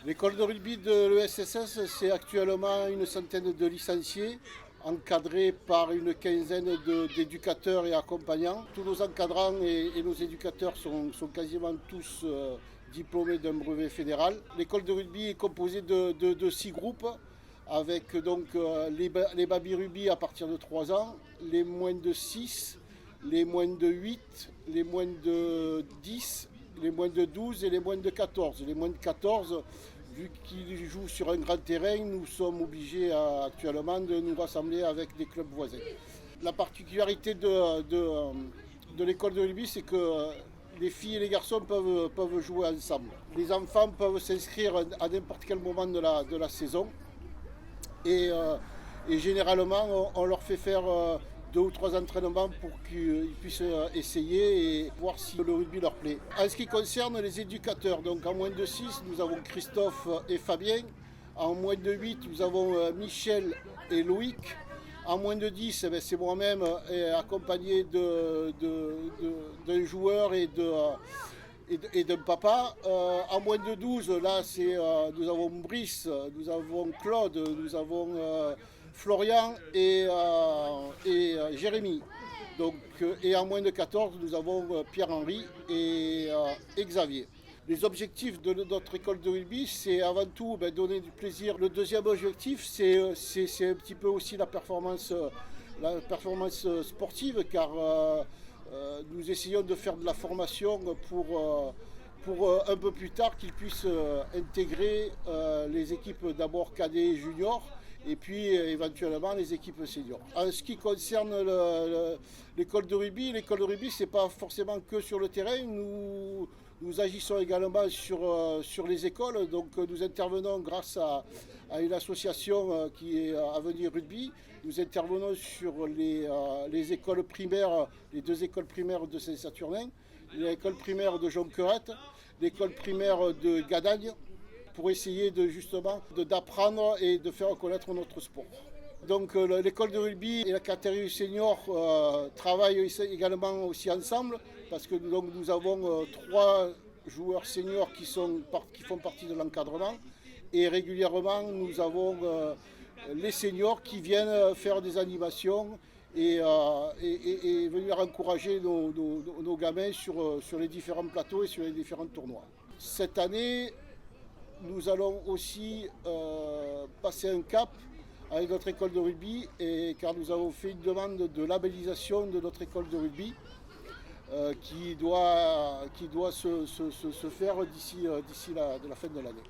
L'école de rugby de l'ESSS, c'est actuellement une centaine de licenciés, encadrés par une quinzaine d'éducateurs et accompagnants. Tous nos encadrants et nos éducateurs sont quasiment tous diplômés d'un brevet fédéral. L'école de rugby est composée de 6 groupes, avec donc les baby rugby à partir de 3 ans, les moins de 6, les moins de 8, les moins de 10, les moins de 12 et les moins de 14. Les moins de 14, vu qu'ils jouent sur un grand terrain, nous sommes obligés actuellement de nous rassembler avec des clubs voisins. La particularité de l'école de rugby, c'est que les filles et les garçons peuvent jouer ensemble. Les enfants peuvent s'inscrire à n'importe quel moment de la saison. Et généralement, on leur fait faire 2 ou 3 entraînements pour qu'ils puissent essayer et voir si le rugby leur plaît. En ce qui concerne les éducateurs, donc en moins de 6, nous avons Christophe et Fabien. En moins de 8, nous avons Michel et Loïc. En moins de 10, c'est moi-même accompagné d'un joueur et d'un papa. En moins de 12, là, nous avons Brice, nous avons Claude, nous avons Florian et Jérémy. Donc, et en moins de 14, nous avons Pierre-Henri et Xavier. Les objectifs de notre école de rugby, c'est avant tout donner du plaisir. Le deuxième objectif, c'est un petit peu aussi la performance sportive, car nous essayons de faire de la formation pour un peu plus tard qu'ils puissent intégrer les équipes d'abord cadets et juniors et puis éventuellement les équipes seniors. En ce qui concerne l'école de rugby, c'est pas forcément que sur le terrain. Nous agissons également sur les écoles, donc nous intervenons grâce à une association qui est Avenir Rugby. Nous intervenons sur les écoles primaires, les 2 écoles primaires de Saint-Saturnin, l'école primaire de Jonquerette, l'école primaire de Gadagne, pour essayer d'apprendre et de faire connaître notre sport. Donc l'école de rugby et la catégorie senior travaillent également aussi ensemble, parce que donc, nous avons 3 joueurs seniors qui font partie de l'encadrement, et régulièrement nous avons les seniors qui viennent faire des animations et venir encourager nos gamins sur les différents plateaux et sur les différents tournois. Cette année, nous allons aussi passer un cap avec notre école de rugby, car nous avons fait une demande de labellisation de notre école de rugby qui doit se faire d'ici la fin de l'année.